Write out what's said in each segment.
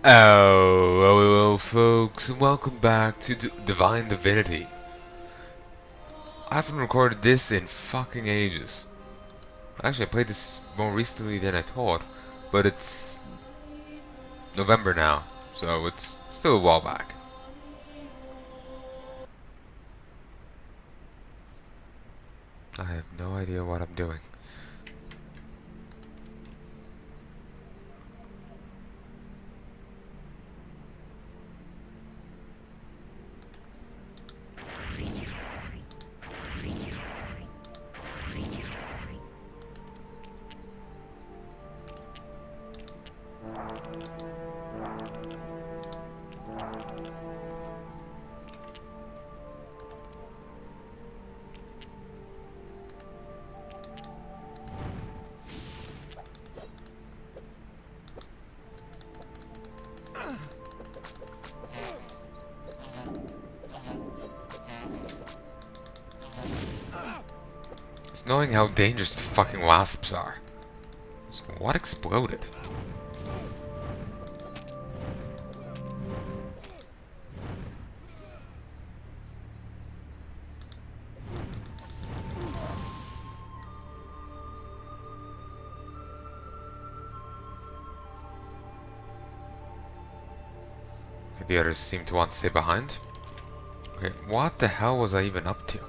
Oh, folks, and welcome back to Divine Divinity. I haven't recorded this in fucking ages. Actually, I played this more recently than I thought, but it's November now, so it's still a while back. I have no idea what I'm doing. It's knowing how dangerous the fucking wasps are. So what exploded? The others seem to want to stay behind. Okay, what the hell was I even up to?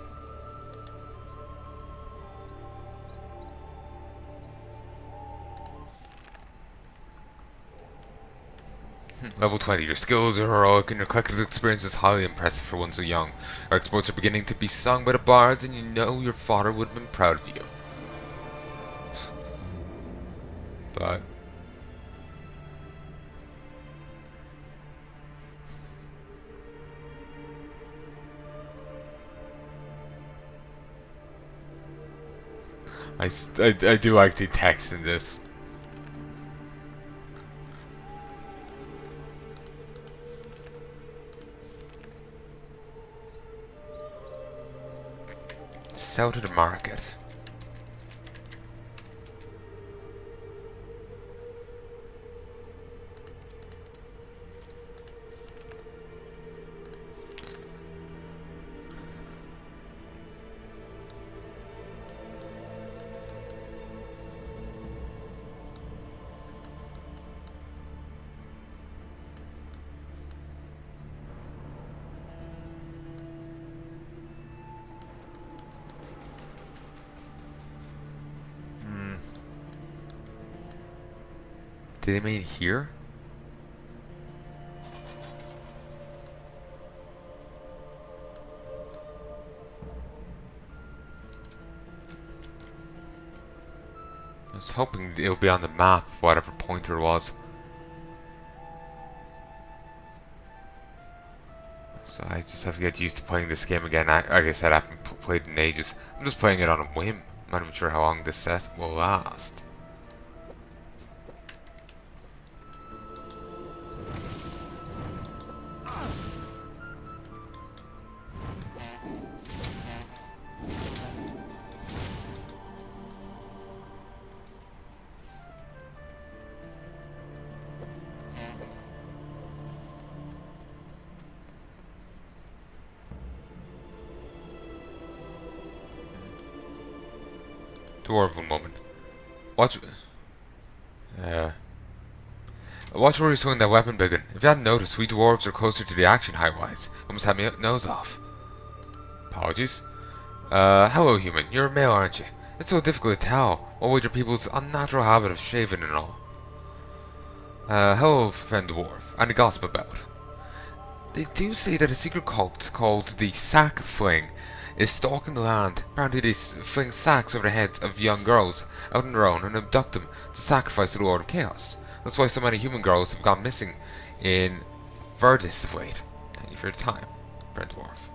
Level 20. Your skills are heroic and your collective experience is highly impressive for one so young. Our exploits are beginning to be sung by the bards and you know your father would have been proud of you. But I do like the text in this. Sell to the market. Did they mean here? I was hoping it'll be on the map, whatever pointer it was. So I just have to get used to playing this game again. Like I said, I haven't played in ages. I'm just playing it on a whim. I'm not even sure how long this set will last. Dwarf, one moment. Watch. Uh, Watch where he's swinging that weapon, Biggin. If you hadn't noticed, we dwarves are closer to the action height-wise. Almost had me nose off. Apologies. Hello, human. You're a male, aren't you? It's so difficult to tell. What with your people's unnatural habit of shaving and all. Hello, friend dwarf. And the gossip about. They do say that a secret cult called the Sack Fling is stalking the land. Apparently they fling sacks over the heads of young girls out on their own and abduct them to sacrifice to the Lord of Chaos. That's why so many human girls have gone missing in Verdis of late. Thank you for your time, friend dwarf.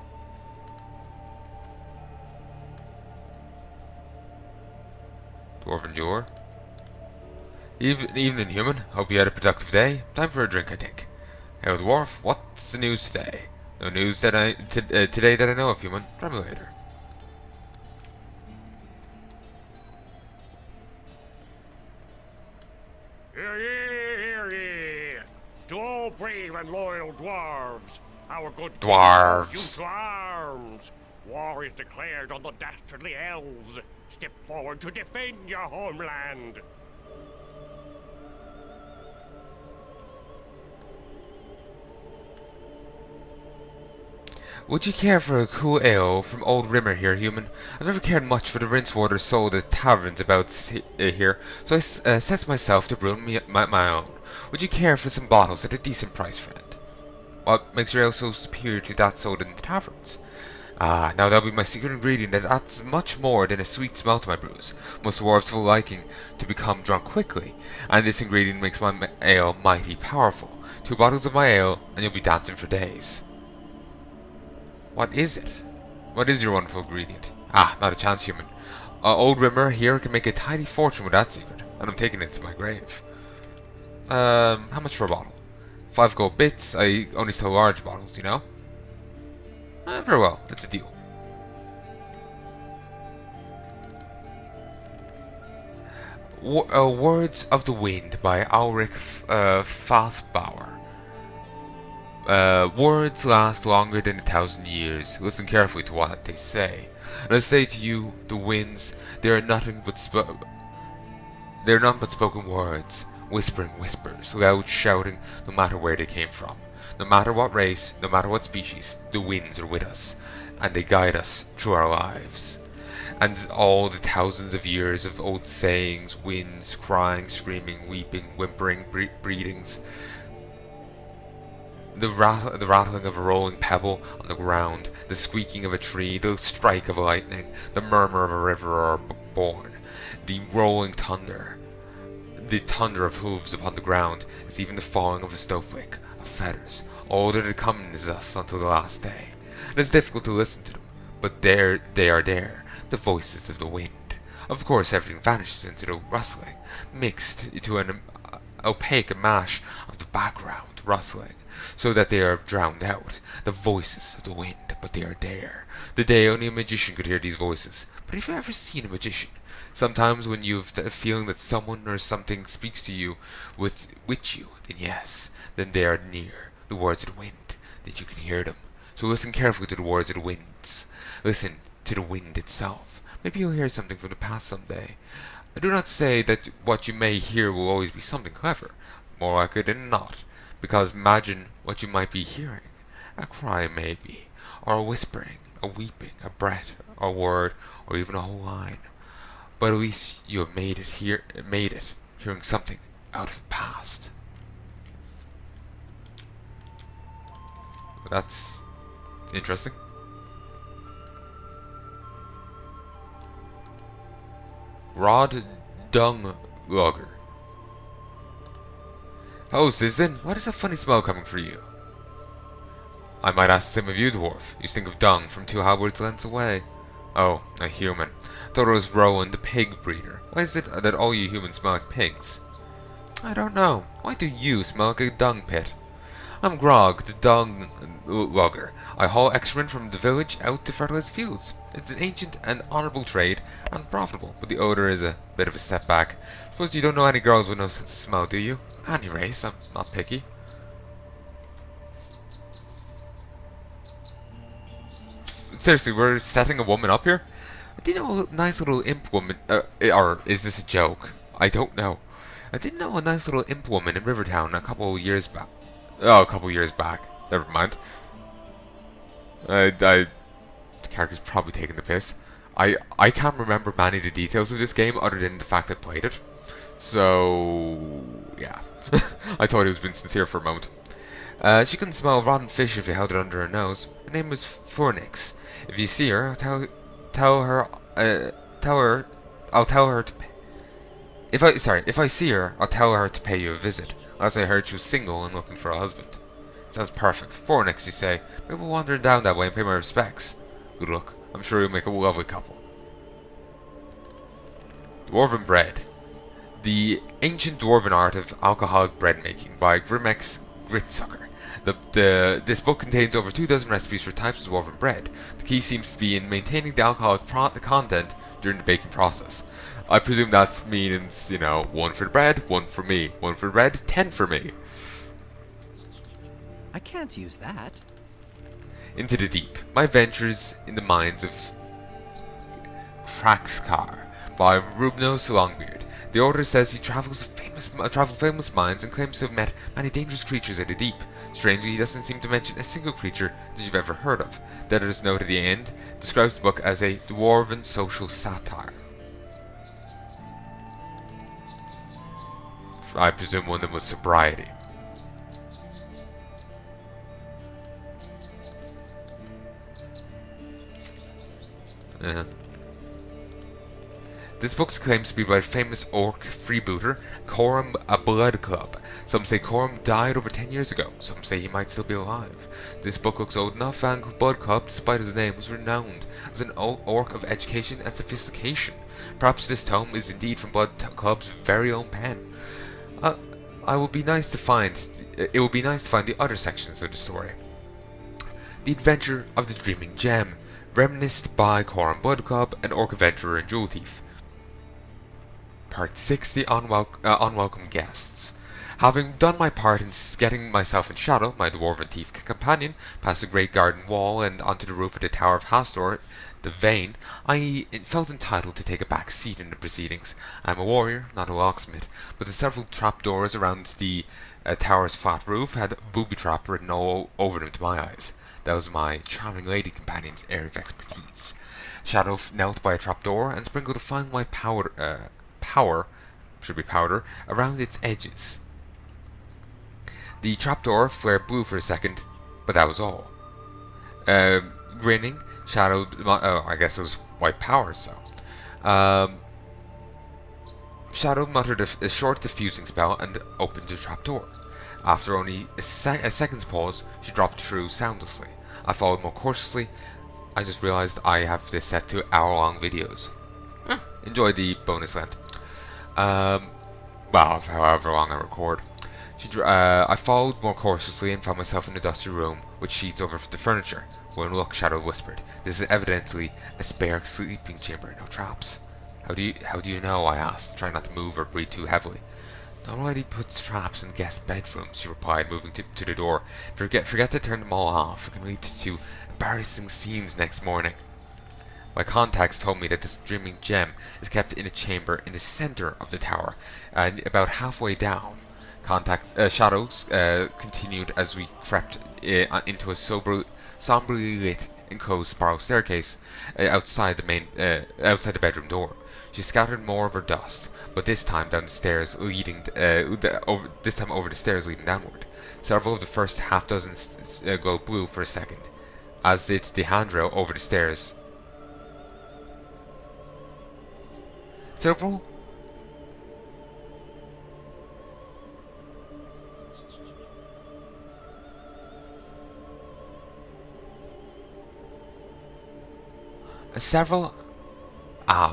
Dwarven Jeweler. Evening, human. Hope you had a productive day. Time for a drink, I think. Hey, Dwarf, what's the news today? No news that today that I know of, human. Try me later. O brave and loyal dwarves, our good king calls Dwarves. you to arms. War is declared on the dastardly elves. Step forward to defend your homeland. Would you care for a cool ale from old Rimmer here, human? I've never cared much for the rinse water sold at taverns about here, so I sets myself to brew my own. Would you care for some bottles at a decent price, friend? What makes your ale so superior to that sold in the taverns? Ah, now that'll be my secret ingredient that adds much more than a sweet smell to my brews. Most dwarves have a liking to become drunk quickly, and this ingredient makes my ale mighty powerful. 2 bottles of my ale, and you'll be dancing for days. What is it? What is your wonderful ingredient? Ah, not a chance, human. Old Rimmer here can make a tidy fortune with that secret, and I'm taking it to my grave. How much for a bottle? 5 gold bits. I only sell large bottles, you know? Very well, that's a deal. Words of the Wind by Ulrich Fassbauer. Words last longer than 1,000 years. Listen carefully to what they say. And I say to you, the winds, they are nothing but spoken words, whispering whispers, loud shouting, no matter where they came from. No matter what race, no matter what species, the winds are with us, and they guide us through our lives. And all the thousands of years of old sayings, winds, crying, screaming, weeping, whimpering, breedings, the rattling of a rolling pebble on the ground, the squeaking of a tree, the strike of lightning, the murmur of a river are born, the rolling thunder, the thunder of hooves upon the ground, is even the falling of a snowflake, of feathers, all that accompanies us until the last day. It is difficult to listen to them, but there they are there, the voices of the wind. Of course everything vanishes into the rustling, mixed into an opaque mash of the background rustling, so that they are drowned out, the voices of the wind, but they are there. The day only a magician could hear these voices. But have you ever seen a magician? Sometimes when you've a feeling that someone or something speaks to you with you, then yes, then they are near, the words of the wind, that you can hear them. So listen carefully to the words of the winds. Listen to the wind itself. Maybe you'll hear something from the past someday. I do not say that what you may hear will always be something clever, more likely than not, because imagine what you might be hearing. A cry maybe, or a whispering, a weeping, a breath, a word, or even a whole line. But at least you have made it, hearing something out of the past. That's interesting. Rod Dung Logger. Oh, citizen, what is that funny smell coming for you? I might ask the same of you, Dwarf. You stink of dung from 2 halberds lengths away. Oh, a human. Thought it was Rowan, the pig breeder. Why is it that all you humans smell like pigs? I don't know. Why do you smell like a dung pit? I'm Grog, the dung logger. I haul excrement from the village out to fertilize fields. It's an ancient and honorable trade, and profitable, but the odor is a bit of a setback. Suppose you don't know any girls with no sense of smell, do you? Any race, I'm not picky. Seriously, we're setting a woman up here? I did know a nice little imp woman, or is this a joke? I don't know. I did know a nice little imp woman in Rivertown a couple years back. Oh, a couple years back. Never mind. The character's probably taking the piss. I can't remember many of the details of this game other than the fact I played it. So, yeah. I thought he was being sincere for a moment. She couldn't smell rotten fish if you held it under her nose. Her name was Fornix. If you see her, I'll tell her to pay. If I see her, I'll tell her to pay you a visit. Last I heard she was single and looking for a husband. Sounds perfect. Fornix, you say. Maybe we'll wander down that way and pay my respects. Good luck. I'm sure you'll make a lovely couple. Dwarven Bread. The Ancient Dwarven Art of Alcoholic Bread Making by Grimex Gritsucker. This book contains over 24 recipes for types of dwarven bread. The key seems to be in maintaining the alcoholic content during the baking process. I presume that means, 1 for the bread, 1 for me. 1 for the bread, 10 for me. I can't use that. Into the Deep. My Adventures in the Mines of Kraxkar by Rubnos Longbeard. The author says he travels famous mines and claims to have met many dangerous creatures in the deep. Strangely, he doesn't seem to mention a single creature that you've ever heard of. The editor's note at the end describes the book as a dwarven social satire. I presume one of them was sobriety. This book claims to be by a famous orc freebooter, Coram a Blood Club. Some say Coram died over 10 years ago, some say he might still be alive. This book looks old enough, and Blood Club, despite his name, was renowned as an orc of education and sophistication. Perhaps this tome is indeed from Blood Club's very own pen. It will be nice to find the other sections of the story. The Adventure of the Dreaming Gem, reminisced by Coram Blood Club, an orc adventurer and jewel thief. Part 6, the unwelcome guests. Having done my part in getting myself and Shadow, my dwarven thief companion, past the great garden wall and onto the roof of the Tower of Hastor, the Vane, I felt entitled to take a back seat in the proceedings. I am a warrior, not a locksmith, but the several trapdoors around the tower's flat roof had booby trap written all over them to my eyes. That was my charming lady companion's area of expertise. Shadow knelt by a trapdoor and sprinkled a fine white powder around its edges. The trapdoor flared blue for a second, but that was all. Grinning, Shadow, I guess it was white power, so. Shadow muttered a short diffusing spell and opened the trapdoor. After only a second's pause, she dropped through soundlessly. I followed more cautiously. I just realized I have this set to hour-long videos. Enjoy the bonus length. Well, however long I record. I followed more cautiously and found myself in a dusty room with sheets over the furniture. One look, Shadow whispered. This is evidently a spare sleeping chamber, no traps. How do you know? I asked, trying not to move or breathe too heavily. Nobody puts traps in guest bedrooms, she replied, moving to the door. Forget to turn them all off. It can lead to embarrassing scenes next morning. My contacts told me that this dreaming gem is kept in a chamber in the center of the tower, about halfway down. Shadows continued as we crept into a somberly lit, enclosed spiral staircase outside the bedroom door. She scattered more of her dust, but this time down the stairs leading over the stairs leading downward. Several of the first half dozen glowed blue for a second, as did the handrail over the stairs. Several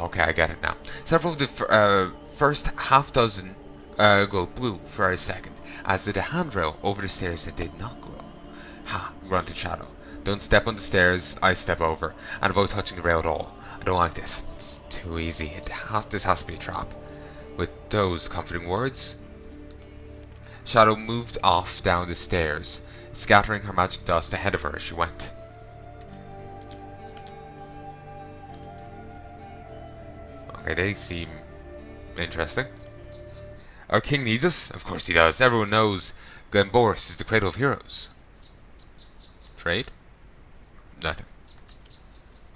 okay, I get it now. Several of the first half dozen glowed blue for a second, as did a handrail over the stairs that did not glow. Ha, grunted Shadow. Don't step on the stairs, I step over, and avoid touching the rail at all. I don't like this. It's too easy. This has to be a trap. With those comforting words, Shadow moved off down the stairs, scattering her magic dust ahead of her as she went. Okay, they seem interesting. Our king needs us? Of course he does. Everyone knows Glenboris is the cradle of heroes. Trade? Nothing.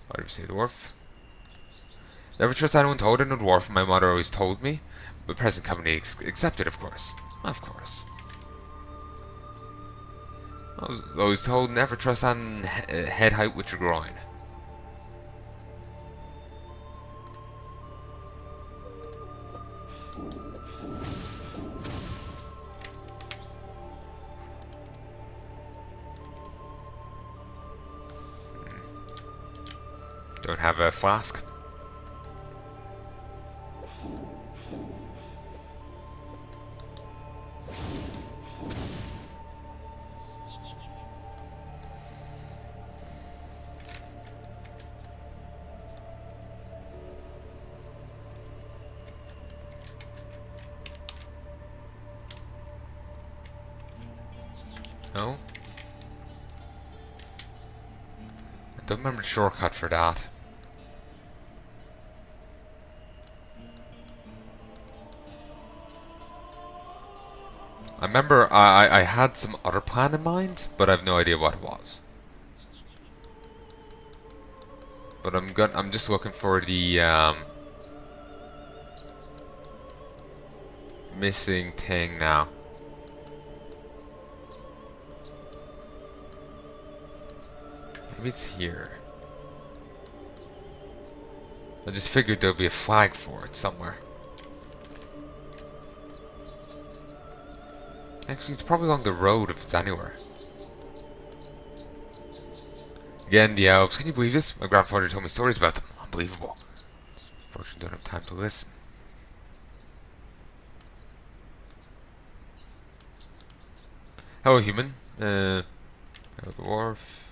What did you say, Dwarf? Never trust anyone told in a Dwarf, my mother always told me. But present company accepted, of course. Of course. I was always told never trust on head height with your groin. Don't have a flask. No? Don't remember the shortcut for that. I remember I had some other plan in mind, but I have no idea what it was. But I'm just looking for the missing thing now. Maybe it's here. I just figured there'd be a flag for it somewhere. Actually, it's probably along the road if it's anywhere. Again, the elves. Can you believe this? My grandfather told me stories about them. Unbelievable. Unfortunately, don't have time to listen. Hello, human. Hello, dwarf.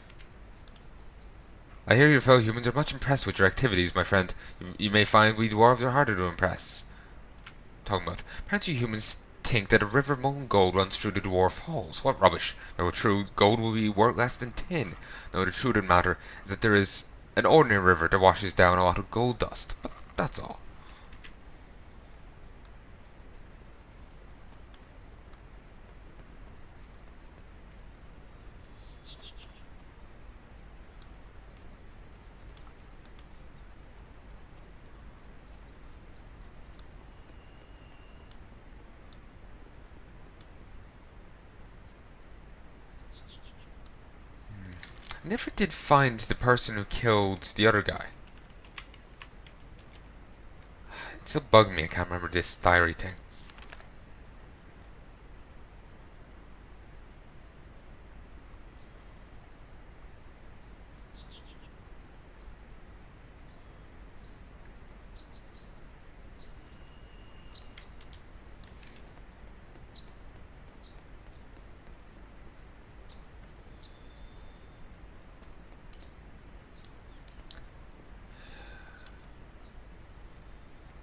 I hear your fellow humans are much impressed with your activities, my friend. You may find we dwarves are harder to impress. Talking about. Apparently humans think that a river of molten gold runs through the dwarf halls. What rubbish. Though true, gold will be worth less than tin. No, the truth of the matter is that there is an ordinary river that washes down a lot of gold dust. But that's all. I never did find the person who killed the other guy. It still bugged me, I can't remember this diary thing.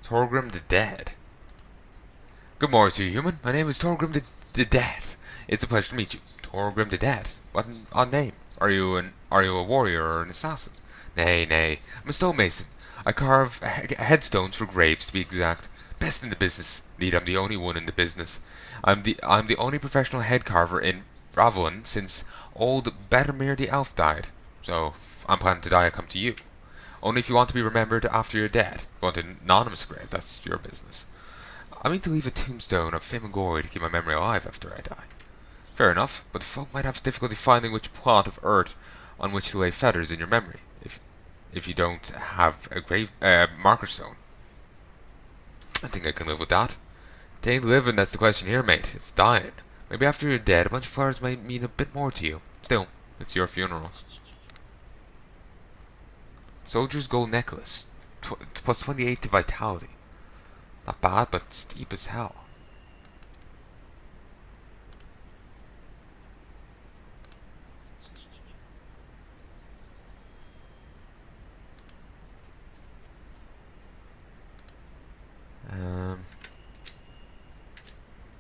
Torgrim the Dead. Good morning to you, human. My name is Torgrim the Dead. It's a pleasure to meet you. Torgrim the Dead. What an odd name. Are you a warrior or an assassin? Nay, nay. I'm a stonemason. I carve headstones for graves, to be exact. Best in the business. Indeed, I'm the only one in the business. I'm the only professional head carver in Ravelin since old Bettermere the elf died. So, if I'm planning to die, I come to you. Only if you want to be remembered after you're dead. If you want an anonymous grave, that's your business. I mean to leave a tombstone of fame and glory to keep my memory alive after I die. Fair enough, but folk might have difficulty finding which plot of earth on which to lay feathers in your memory, if you don't have a grave marker stone. I think I can live with that. It ain't living that's the question here, mate. It's dying. Maybe after you're dead, a bunch of flowers might mean a bit more to you. Still, it's your funeral. Soldier's gold necklace. Plus 28 to vitality. Not bad, but steep as hell.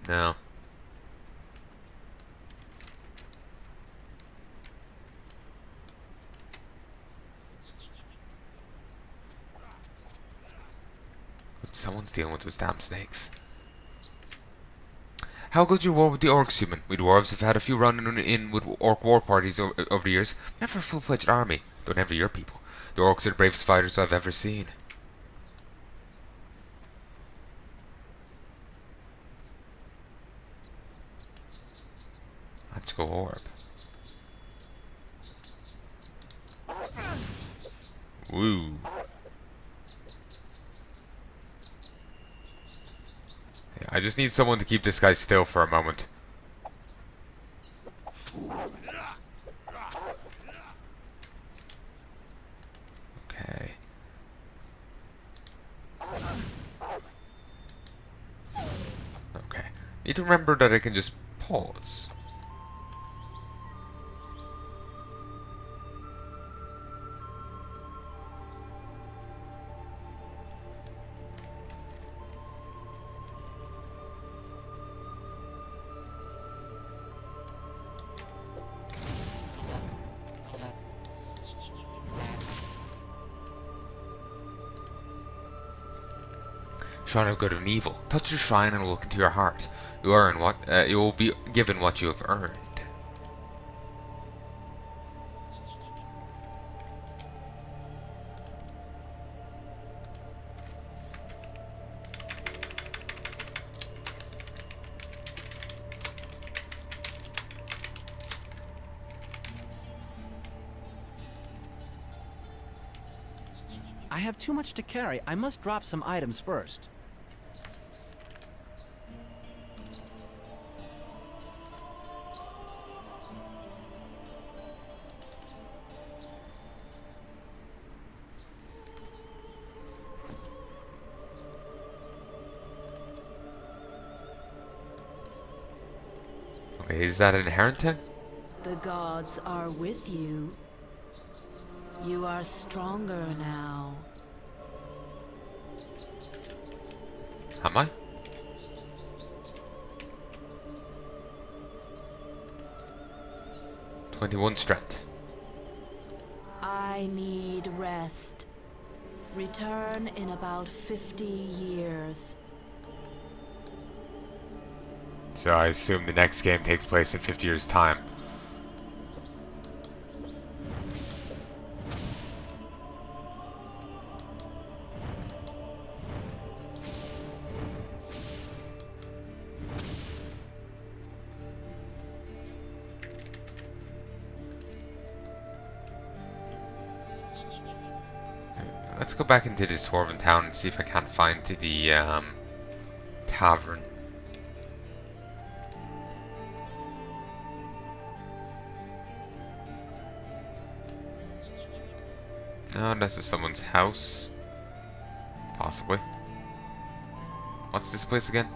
No. Someone's dealing with those damn snakes. How goes your war with the orcs, human? We dwarves have had a few run-in with orc war parties over the years. Never a full-fledged army. Don't envy your people. The orcs are the bravest fighters I've ever seen. Magical orb. Woo. Yeah, I just need someone to keep this guy still for a moment. Okay. Okay. Need to remember that I can just pause. Shrine of Good and Evil. Touch the shrine and look into your heart. You earn what you will be given what you have earned. I have too much to carry. I must drop some items first. Okay, is that an inherent thing? The gods are with you. You are stronger now. Am I? "21 strength." I need rest. Return in about 50 years. So I assume the next game takes place in 50 years' time. Let's go back into this Dwarven town and see if I can't find the tavern. Oh, this is someone's house. Possibly. What's this place again?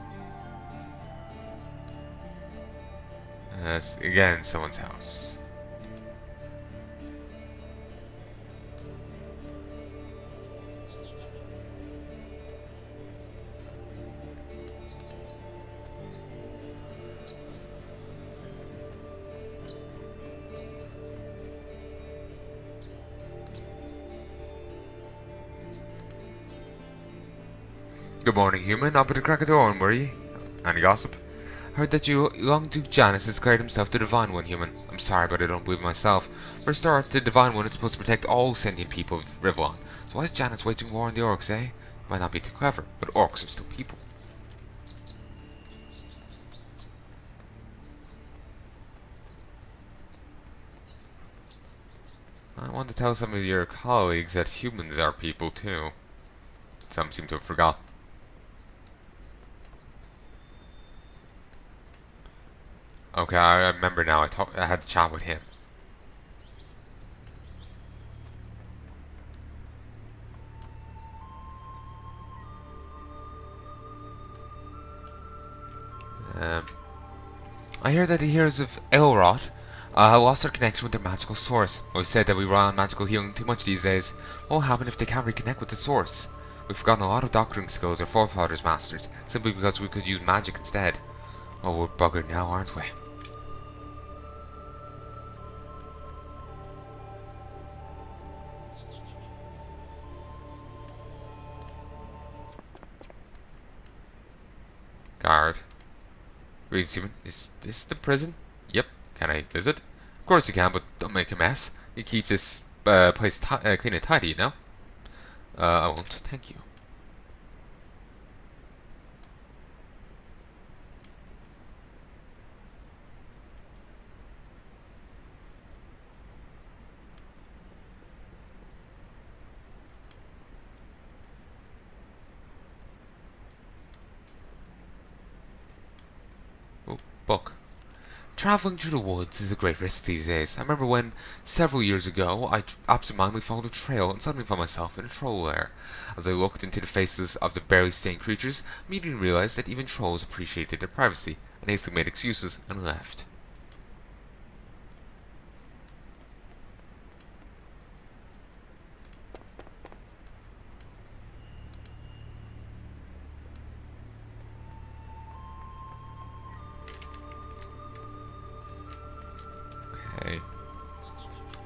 It's again someone's house. Good morning, human. Up at the crack of dawn, were ye? Any gossip? Heard that young Duke Janus has declared himself the Divine One, human. I'm sorry, but I don't believe myself. For a start, the Divine One is supposed to protect all sentient people of Rivlon. So why is Janus waging war on the orcs, eh? Might not be too clever, but orcs are still people. I want to tell some of your colleagues that humans are people too. Some seem to have forgotten. Okay, I remember now. I had to chat with him. I hear that the heroes of Elrod lost their connection with their magical source. Always said that we rely on magical healing too much these days. What will happen if they can't reconnect with the source? We've forgotten a lot of doctoring skills our forefathers mastered, simply because we could use magic instead. Well, we're buggered now, aren't we? Guard. Greetings, human. Is this the prison? Yep. Can I visit? Of course you can, but don't make a mess. You keep this place clean and tidy, you know? I won't. Thank you. Oh, book. Traveling through the woods is a great risk these days. I remember when, several years ago, I absentmindedly followed a trail and suddenly found myself in a troll lair. As I looked into the faces of the barely stained creatures, I immediately realized that even trolls appreciated their privacy, and hastily made excuses and left. Okay.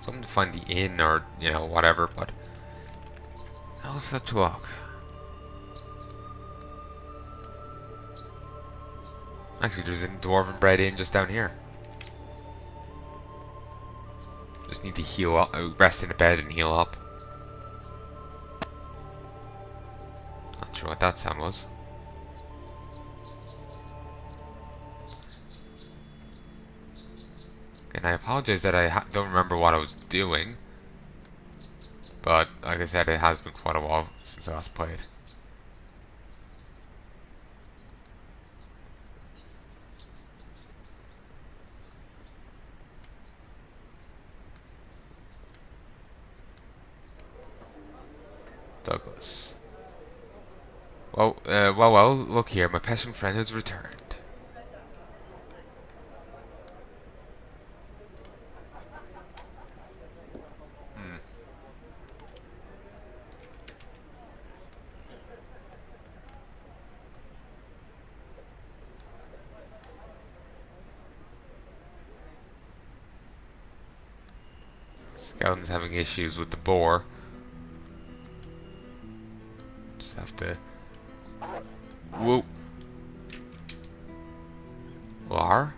So I'm going to find the inn or, you know, whatever, but... how's such luck? Actually, there's a dwarven bread inn just down here. Just need to heal up, rest in the bed and heal up. Not sure what that sound was. And I apologize that I don't remember what I was doing. But, like I said, it has been quite a while since I last played. Douglas. Well, look here, my peasant friend has returned. Skeleton's having issues with the boar. Just have to... Whoop. Lar?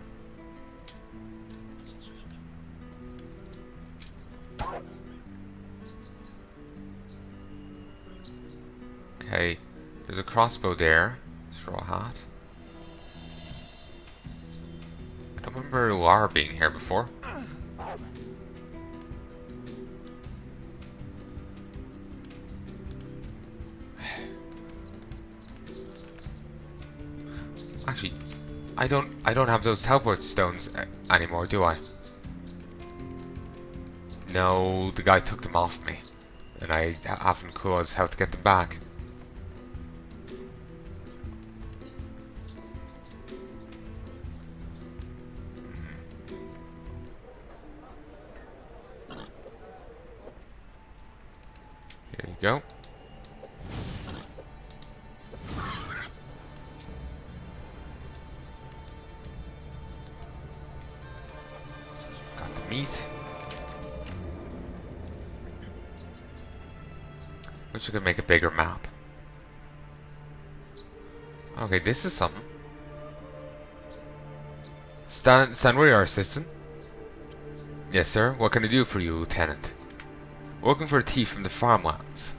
Okay, there's a crossbow there. Straw hat. I don't remember Lar being here before. Actually, I don't have those teleport stones anymore, do I? No, the guy took them off me, and I haven't clued how to get them back. Here you go. Got the meat. Wish I could make a bigger map. Okay, this is something. Stand where you are, assistant. Yes, sir. What can I do for you, Lieutenant? Working for a thief from the farmlands.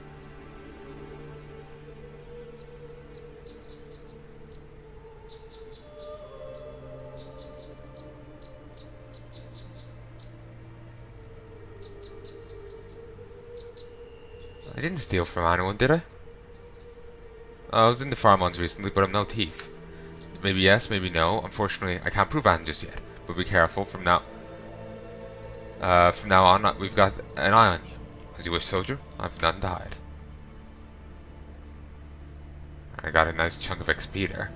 I didn't steal from anyone, did I? I was in the farmlands recently, but I'm no thief. Maybe yes, maybe no. Unfortunately, I can't prove anything just yet. But be careful from now. From now on, we've got an eye on you. As you wish, soldier. I've nothing to hide. I got a nice chunk of XP there.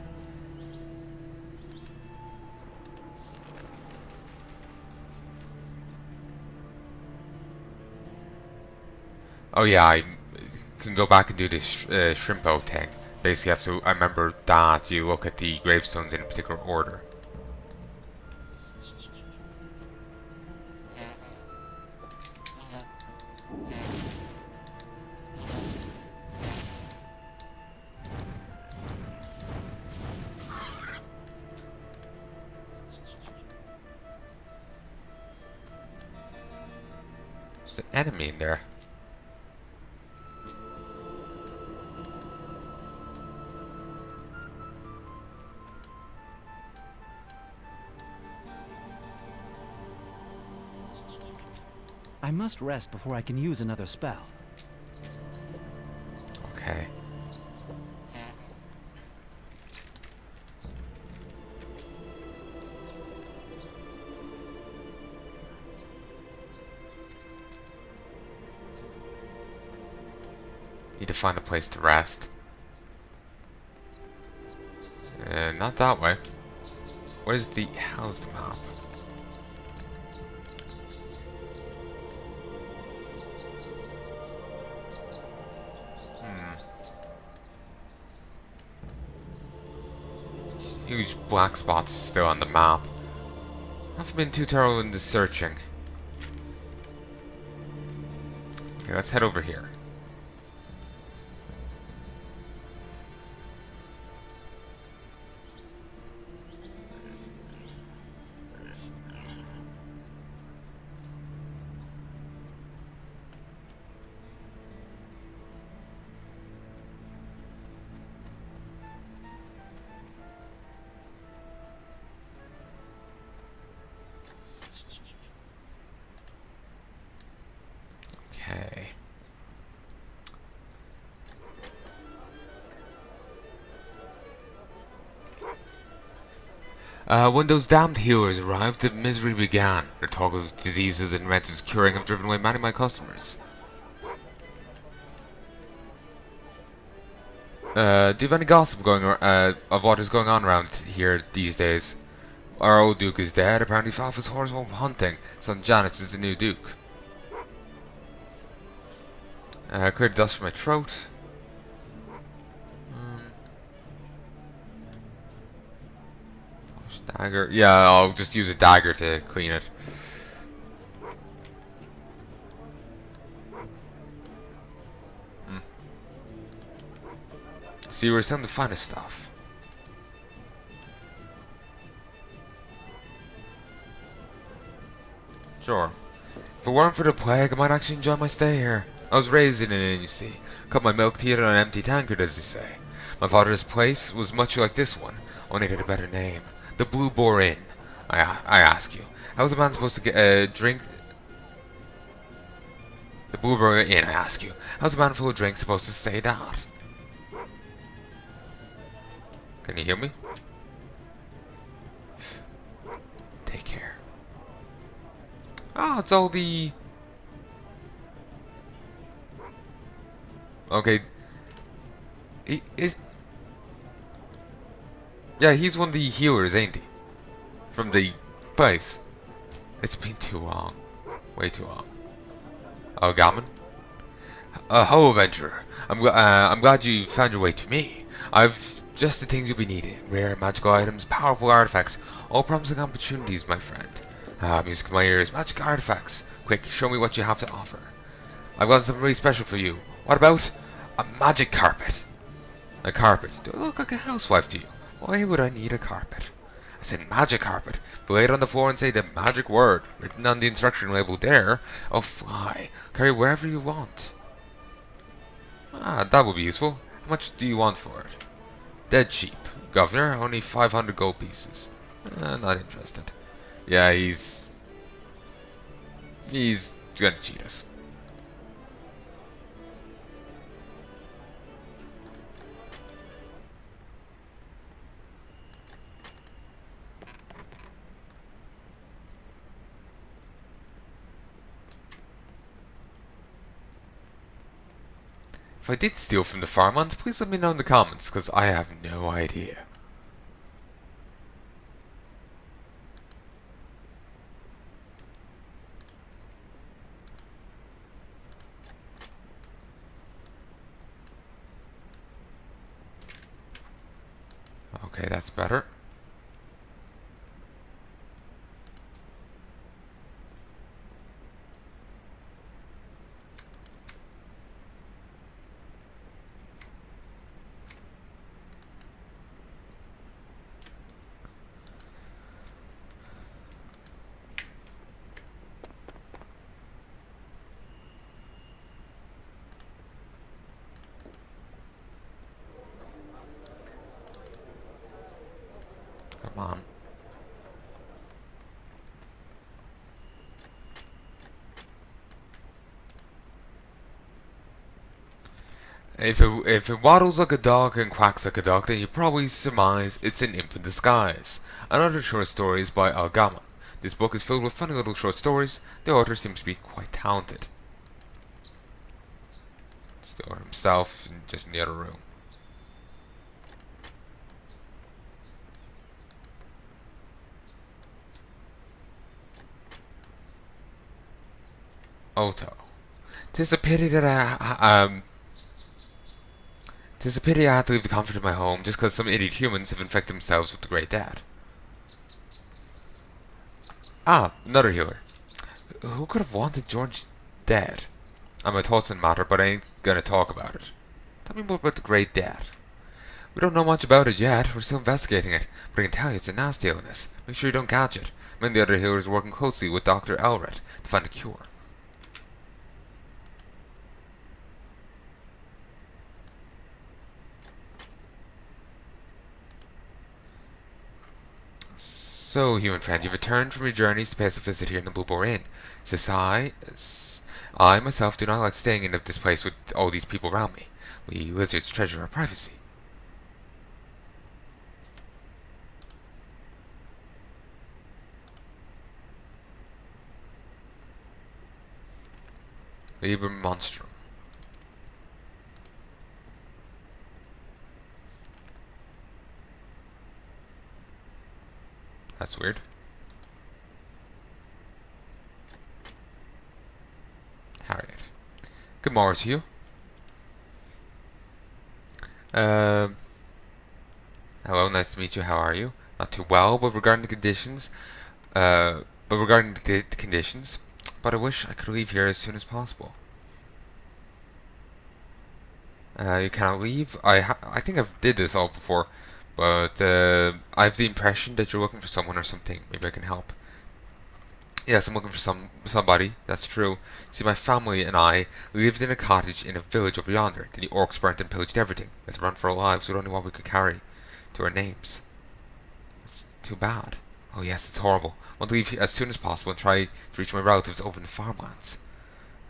Oh yeah, I can go back and do this shrimpo thing. Basically, I remember that you look at the gravestones in a particular order. There's an enemy in there. I must rest before I can use another spell. Okay. Need to find a place to rest. Not that way. Where's the... how's the map? Huge black spots still on the map. I've been too thorough in the searching. Okay, let's head over here. When those damned healers arrived, the misery began. The talk of diseases and methods curing have driven away many of my customers. Do you have any gossip of what is going on around here these days? Our old Duke is dead. Apparently, fell off his horse while hunting. Son Janice is the new Duke. Clear the dust from my throat. Dagger. Yeah, I'll just use a dagger to clean it. See, we're selling the finest stuff. Sure. If it weren't for the plague, I might actually enjoy my stay here. I was raised in an inn, you see. Cut my milk teeth on an empty tankard, as they say. My father's place was much like this one, only it had a better name. The Blue Boar Inn. I ask you, how is a man supposed to get a drink? The Blue Boar Inn, I ask you, how's a man full of drink supposed to say that? Can you hear me? Take care. Ah, it's all the... Okay. He is... Yeah, he's one of the healers, ain't he? From the place. It's been too long. Way too long. Oh, Gammon? Hello, adventurer. I'm glad you found your way to me. I've just the things you'll be needing. Rare magical items, powerful artifacts, all promising opportunities, my friend. Music in my ears, magic artifacts. Quick, show me what you have to offer. I've got something really special for you. What about a magic carpet? A carpet? Do I look like a housewife to you? Why would I need a carpet? I said magic carpet. Lay it on the floor and say the magic word, written on the instruction label there. Oh, fly. Carry wherever you want. Ah, that would be useful. How much do you want for it? Dead cheap. Governor, only 500 gold pieces. Not interested. Yeah, he's gonna cheat us. If I did steal from the farmlands, please let me know in the comments, because I have no idea. Okay, that's better. Come on. If it waddles like a dog and quacks like a duck, then you probably surmise it's an imp in disguise. Another short story is by Algama. This book is filled with funny little short stories. The author seems to be quite talented. Just the author himself, just in the other room. Oto. 'Tis a pity that Tis a pity I had to leave the comfort of my home just because some idiot humans have infected themselves with the Great Dead. Ah, another healer. Who could have wanted George dead? My thoughts on the matter, but I ain't gonna talk about it. Tell me more about the Great Dead. We don't know much about it yet. We're still investigating it, but I can tell you it's a nasty illness. Make sure you don't catch it. Me and the other healers are working closely with Dr. Elred to find a cure. So, human friend, you've returned from your journeys to pay us a visit here in the Blue Boar Inn. Says I myself do not like staying in this place with all these people around me. We lizards treasure our privacy. Liber Monstrum. That's weird. Harriet. Good morning to you. Hello, nice to meet you. How are you? Not too well, but regarding the conditions, but I wish I could leave here as soon as possible. You cannot leave. I think I've did this all before, but I have the impression that you're looking for someone or something. Maybe I can help. Yes, I'm looking for somebody. That's true. See, my family and I lived in a cottage in a village over yonder. Then the orcs burnt and pillaged everything. We had to run for our lives with only what we could carry to our names. It's too bad. Oh yes, it's horrible. I want to leave as soon as possible and try to reach my relatives over in the farmlands.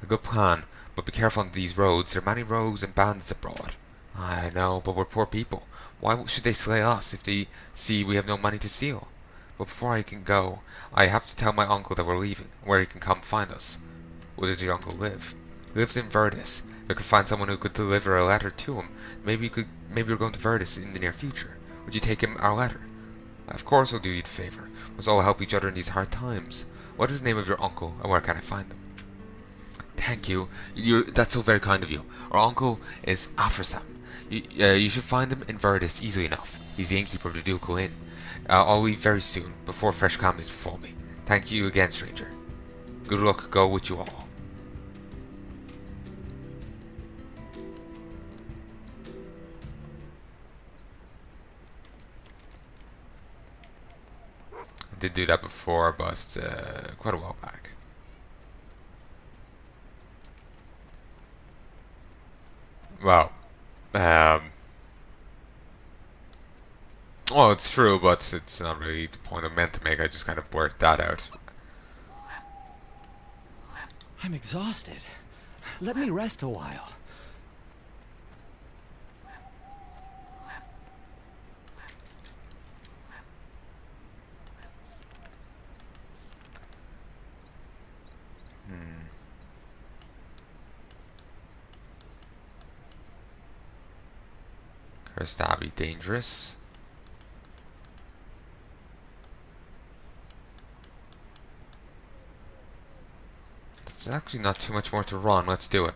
A good plan, but be careful on these roads. There are many rogues and bandits abroad. I know, but we're poor people. Why should they slay us if they see we have no money to steal? But before I can go, I have to tell my uncle that we're leaving, where he can come find us. Where does your uncle live? He lives in Verdus. If I could find someone who could deliver a letter to him, maybe we're going to Verdus in the near future. Would you take him our letter? Of course I'll do you the favor. We must all help each other in these hard times. What is the name of your uncle, and where can I find him? Thank you. That's so very kind of you. Our uncle is Afrasam. You should find him in Verdus easily enough. He's the innkeeper of the Ducal Inn. I'll leave very soon, before fresh calamities befall me. Thank you again, stranger. Good luck go with you all. I did do that before, but quite a while back. Well, well, it's true, but it's not really the point I meant to make. I just kind of blurted that out. I'm exhausted. Let me rest a while. Cursed Abbey, dangerous. There's actually not too much more to run. Let's do it.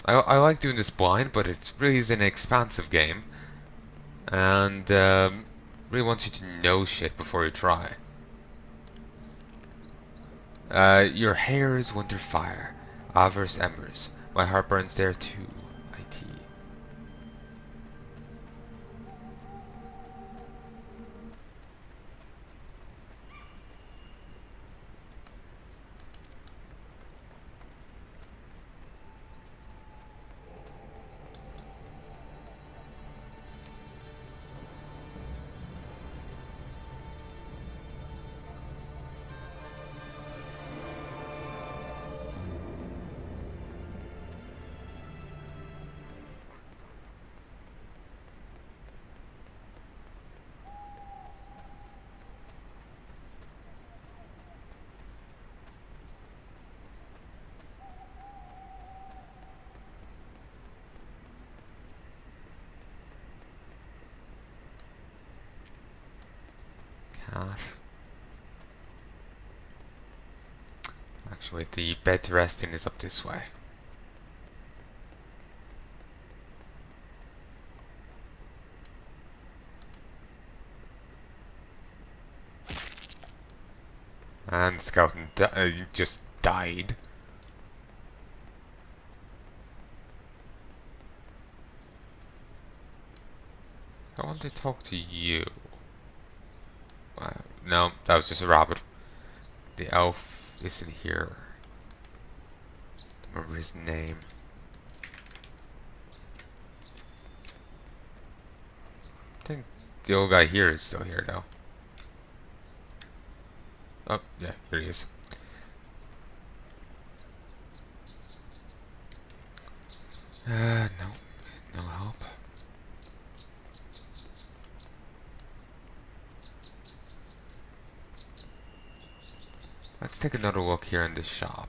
I like doing this blind, but it really is an expansive game, and really wants you to know shit before you try. Your hair is winter fire, Avers embers. My heart burns there too. IT. Actually, the bed to rest in is up this way. And Skeleton just died. I want to talk to you. No, that was just a rabbit. The elf isn't here. Don't remember his name. I think the old guy here is still here though. Oh, yeah, here he is. No. No help. Let's take another look here in this shop.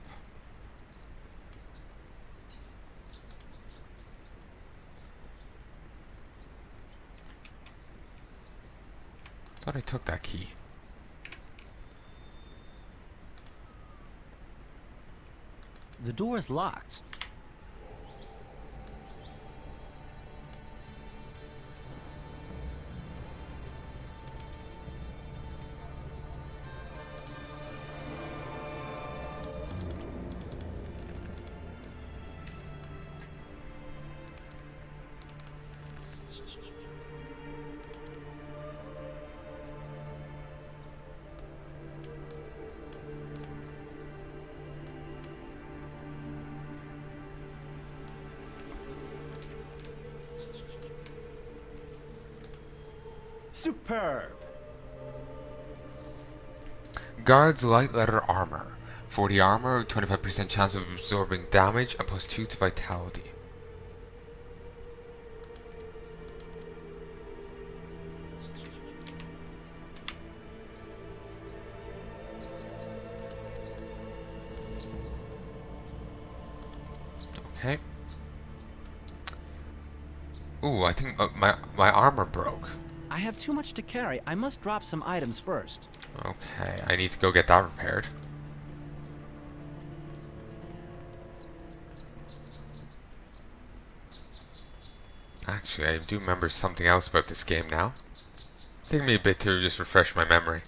Thought I took that key. The door is locked. Superb! Guard's light leather armor. 40 armor, 25% chance of absorbing damage, and +2 to vitality. Okay. Ooh, I think my armor broke. I have too much to carry. I must drop some items first. Okay, I need to go get that repaired. Actually, I do remember something else about this game now. It's taking me a bit to just refresh my memory.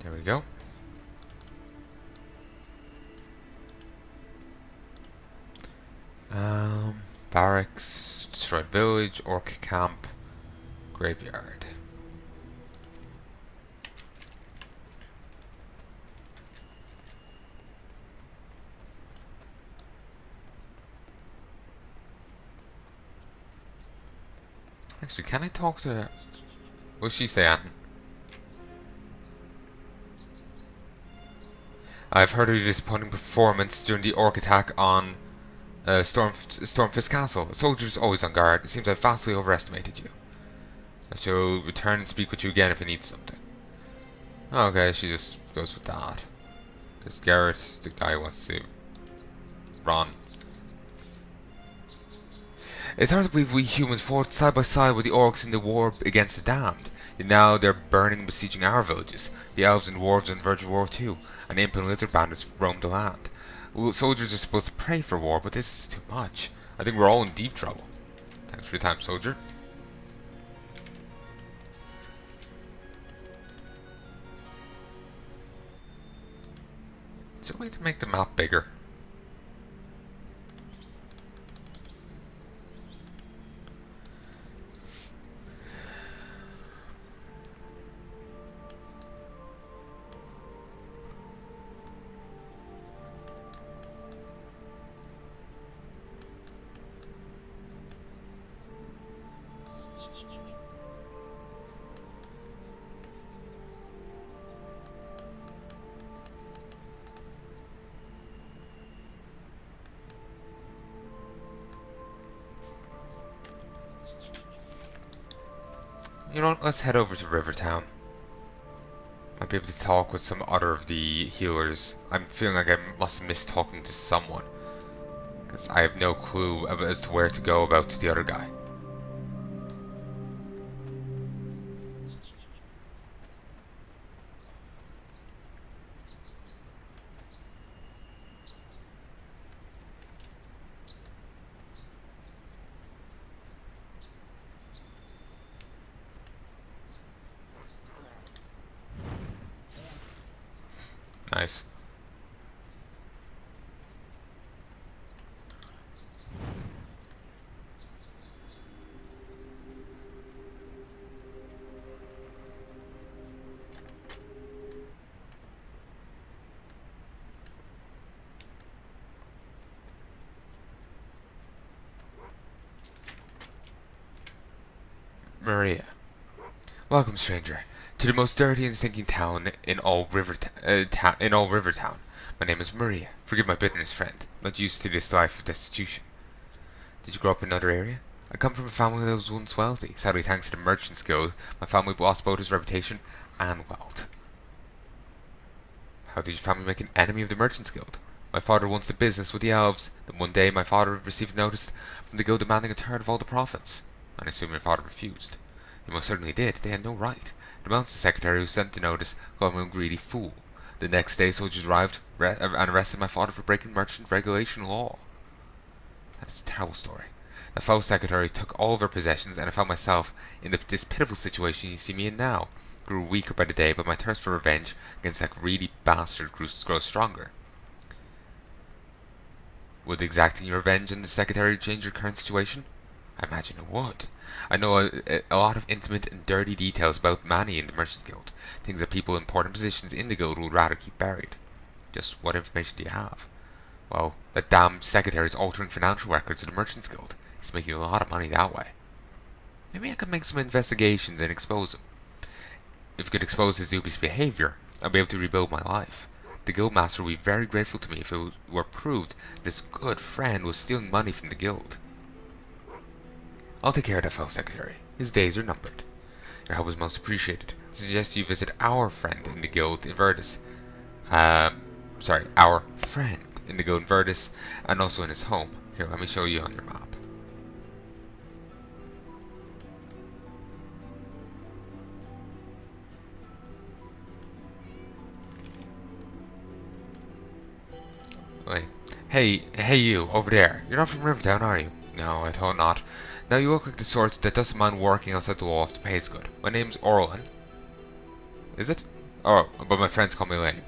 There we go. Barracks, destroyed village, orc camp, graveyard. Actually, can I talk to her? What's she saying? I've heard of your disappointing performance during the orc attack on Stormfist Castle. Soldiers always on guard. It seems I've vastly overestimated you. I shall return and speak with you again if you need something. Okay, she just goes with that. Because Garrett, the guy, wants to run. It's hard to believe we humans fought side by side with the orcs in the war against the damned. Yet now they're burning and besieging our villages. The elves and dwarves are on the verge of war too, and imp and lizard bandits roam the land. Well, soldiers are supposed to pray for war, but this is too much. I think we're all in deep trouble. Thanks for your time, soldier. Is there a way to make the map bigger? You know what, let's head over to Rivertown. Might be able to talk with some other of the healers. I'm feeling like I must have missed talking to someone. Because I have no clue as to where to go about the other guy. Maria. Welcome, stranger, to the most dirty and stinking town in all Rivertown. My name is Maria. Forgive my bitterness, friend. Not used to this life of destitution. Did you grow up in another area? I come from a family that was once wealthy. Sadly, thanks to the Merchant's Guild, my family lost both its reputation and wealth. How did your family make an enemy of the Merchant's Guild? My father once did business with the elves. Then one day my father received notice from the guild demanding a third of all the profits. And I assume your father refused. He most certainly did. They had no right. The mountain secretary who sent the notice called him a greedy fool. The next day soldiers arrived and arrested my father for breaking merchant regulation law. That is a terrible story. The foul secretary took all of our possessions, and I found myself in this pitiful situation you see me in now. Grew weaker by the day, but my thirst for revenge against that greedy bastard grows stronger. Would exacting your revenge on the secretary change your current situation? I imagine it would. I know a lot of intimate and dirty details about Manny in the Merchant Guild, things that people in important positions in the guild would rather keep buried. Just what information do you have? Well, that damn secretary's altering financial records of the Merchants Guild. He's making a lot of money that way. Maybe I could make some investigations and expose him. If I could expose his dubious behavior, I'd be able to rebuild my life. The guildmaster would be very grateful to me if it were proved this good friend was stealing money from the guild. I'll take care of that foul secretary. His days are numbered. Your help is most appreciated. I suggest you visit our friend in the guild in Verdus. Our friend in the guild in Verdus, and also in his home. Here, let me show you on your map. Wait. Hey you, over there. You're not from Rivertown, are you? No, I thought not. Now you look like the sort that doesn't mind working outside the wall if the pay is good. My name's Orlin. Is it? Oh, but my friends call me Lane.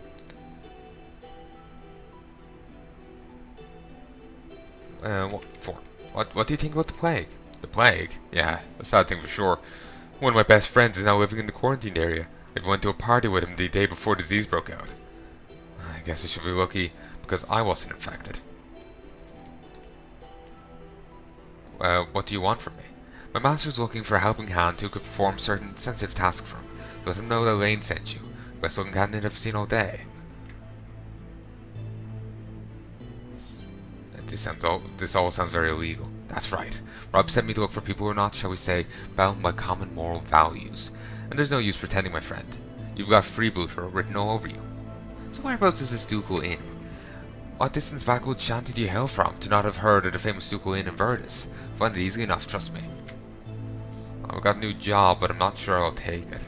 What for? What do you think about the plague? The plague? Yeah, a sad thing for sure. One of my best friends is now living in the quarantined area. I went to a party with him the day before the disease broke out. I guess I should be lucky because I wasn't infected. Well, what do you want from me? My master's looking for a helping hand who could perform certain sensitive tasks for him. Let him know that Lane sent you. Best looking candidate I've seen all day. This all sounds very illegal. That's right. Rob sent me to look for people who are not, shall we say, bound by common moral values. And there's no use pretending, my friend. You've got freebooter written all over you. So whereabouts is this ducal inn? What distance back would shanty do you hail from to not have heard of the famous ducal inn in Verdus? Find it easily enough, trust me. I've got a new job, but I'm not sure I'll take it.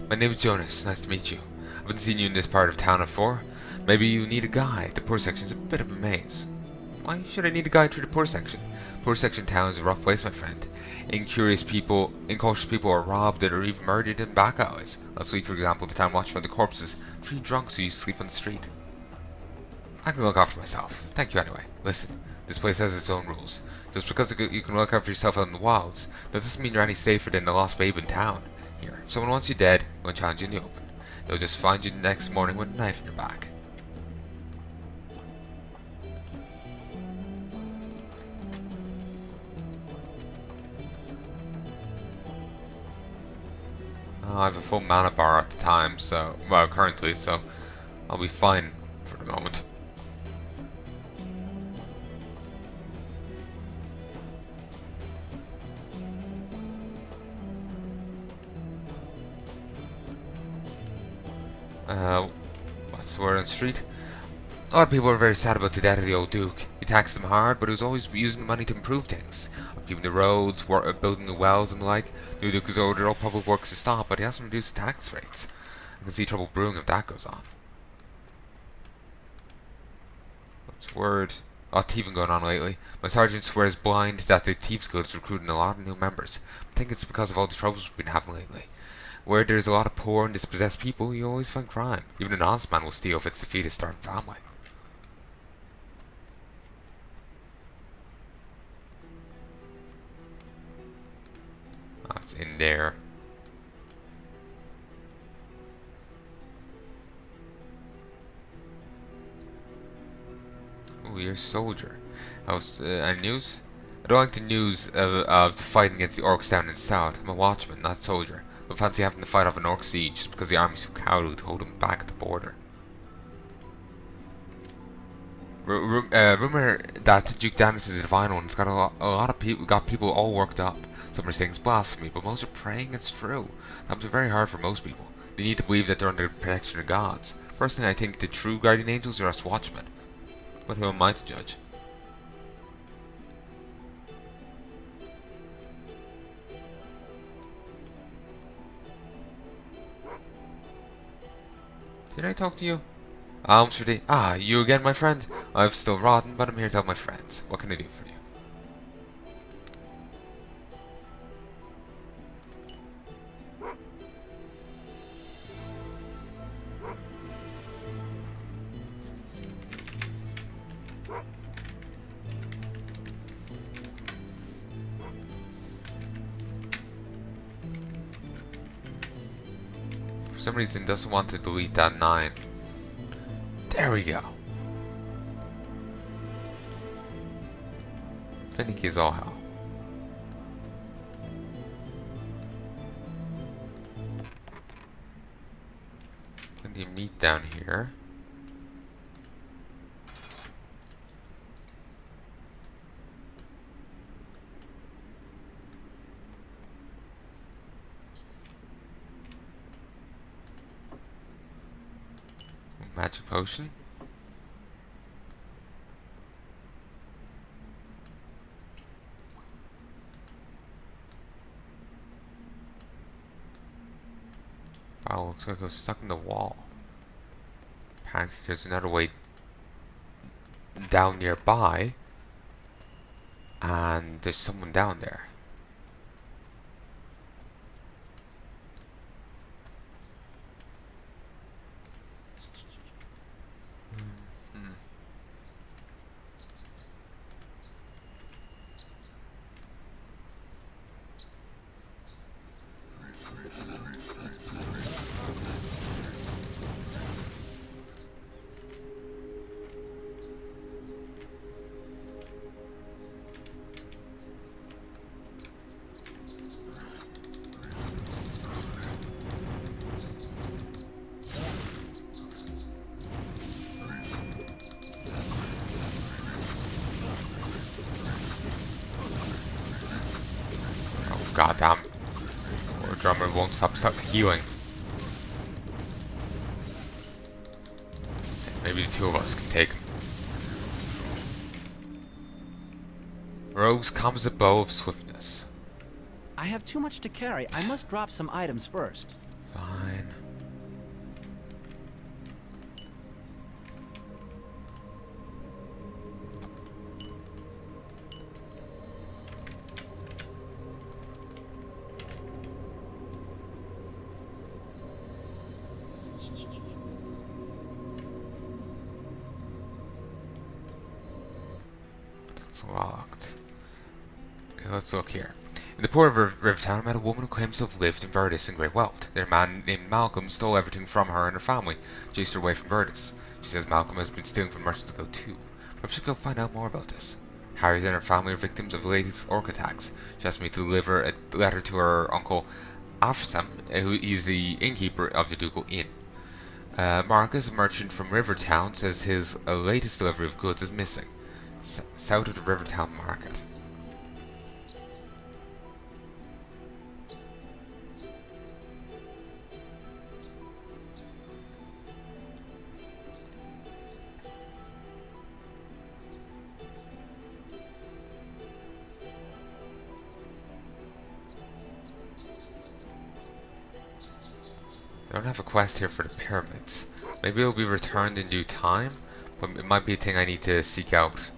My name is Jonas, nice to meet you. I haven't seen you in this part of town before. Maybe you need a guide. The poor section's a bit of a maze. Why should I need a guide through the poor section? Poor section town is a rough place, my friend. Incautious people are robbed or even murdered in back alleys. Last week, for example, the town watched found the corpses of 3 drunks who used to sleep on the street. I can look after myself. Thank you anyway. Listen, this place has its own rules. Just because you can look after yourself out in the wilds, that doesn't mean you're any safer than the lost babe in town. Here, if someone wants you dead, won't challenge you in the open. They'll just find you the next morning with a knife in your back. I have a full mana bar at the time, currently, so I'll be fine for the moment. What's the word on the street? A lot of people are very sad about the death of the old Duke. He taxed them hard, but he was always using the money to improve things. Keeping the roads, building the wells and the like. The new Duke has ordered all public works to stop, but he hasn't reduced tax rates. I can see trouble brewing if that goes on. What's the word A lot of thieving going on lately. My sergeant swears blind that the Thieves Guild is recruiting a lot of new members. I think it's because of all the troubles we've been having lately. Where there's a lot of poor and dispossessed people, you always find crime. Even an honest man will steal if it's to feed his starving family. Oh, it's in there. Oh, you're a soldier. Any news? I don't like the news of the fighting against the orcs down in the south. I'm a watchman, not a soldier. I don't fancy having to fight off an orc siege just because the army's so cowardly to hold them back at the border. Rumor that Duke Danis is a divine one. It's got a lot of people, got people all worked up. Some are saying it's blasphemy, but most are praying it's true. That was very hard for most people. They need to believe that they're under the protection of gods. Personally, I think the true guardian angels are us watchmen. But who am I to judge? Did I talk to you? Alms for the... Ah, you again, my friend? I've still rotten, but I'm here to help my friends. What can I do for you? For some reason, doesn't want to delete that 9. There we go. Finicky is all hell. Plenty of meat down here. Magic potion. Oh, looks like I was stuck in the wall. Apparently there's another way down nearby. And there's someone down there. Goddamn. Our drummer won't stop healing. Maybe the two of us can take him. Rogue's composite bow of swiftness. I have too much to carry. I must drop some items first. Fine. Locked. Okay, let's look here. In the port of Rivertown, I met a woman who claims to have lived in Verdus in great wealth. Their man named Malcolm stole everything from her and her family, chased her away from Verdus. She says Malcolm has been stealing from merchants to go too. But I should go find out more about this. Harriet and her family are victims of the latest orc attacks. She asked me to deliver a letter to her uncle Afsam, who is the innkeeper of the Ducal Inn. Marcus, a merchant from Rivertown, says his latest delivery of goods is missing. South of the Rivertown Market. I don't have a quest here for the pyramids. Maybe it'll be returned in due time, but it might be a thing I need to seek out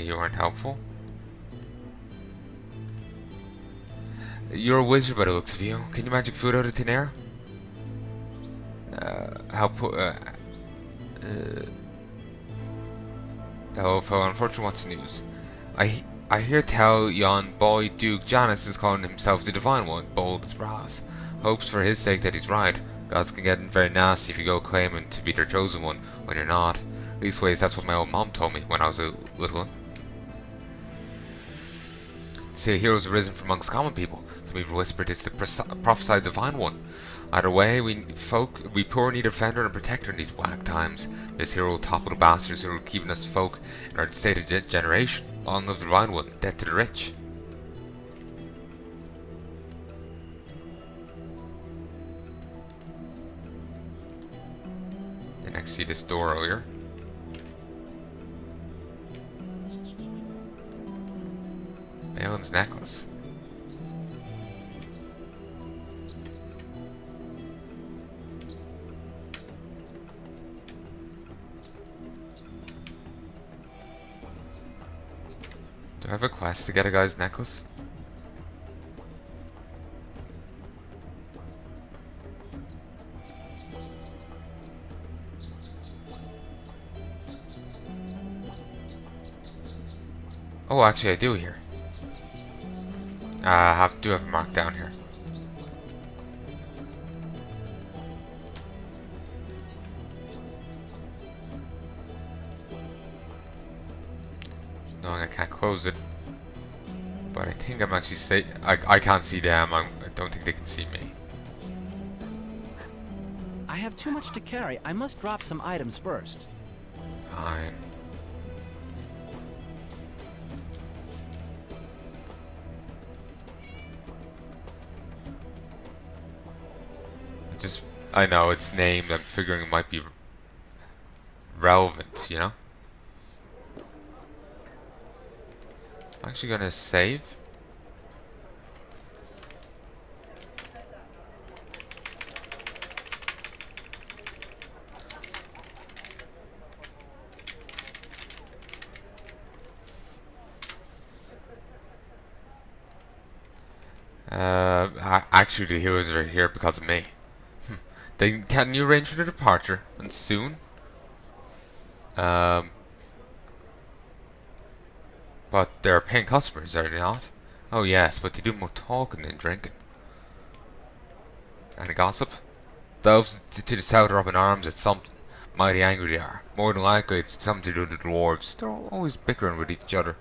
Okay, you weren't helpful. You're a wizard by the looks of you. Can you magic food out of thin air? Hello, fellow. Unfortunately, what's the news? I hear tell yon boy Duke Janus is calling himself the Divine One, bold as brass. Hopes for his sake that he's right. Gods can get very nasty if you go claiming to be their chosen one when you're not. Leastways, that's what my old mom told me when I was a little one. See, a hero's arisen from amongst common people. Some even whispered it's the prophesied Divine One. Either way, we poor need a defender and protector in these black times. This hero will topple the bastards who are keeping us folk in our state of generation. Long live the Divine One, death to the rich. Didn't actually see this door earlier. Balin's necklace. Do I have a quest to get a guy's necklace? Oh, actually I do here. I do have a mark down here. Just knowing I can't close it. But I think I'm actually safe. I can't see them. I don't think they can see me. I have too much to carry. I must drop some items first. Fine. I know it's named. I'm figuring it might be relevant, you know? I'm actually gonna save. Actually the heroes are here because of me. Can you arrange for their departure, and soon? But they're paying customers, are they not? Oh yes, but they do more talking than drinking. Any gossip? The elves to the south are up in arms at something. Mighty angry they are. More than likely it's something to do with the dwarves. They're always bickering with each other.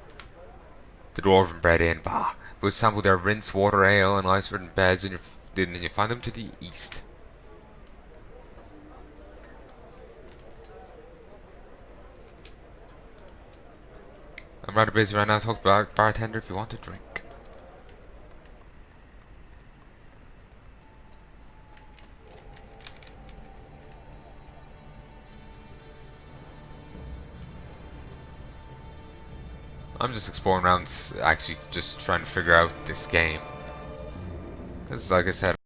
The dwarven bred in, bah. If we sample their rinse water ale and ice ridden beds, and you find them to the east. I'm rather busy right now. Talk to bartender if you want a drink. I'm just exploring around, actually just trying to figure out this game. Because like I said,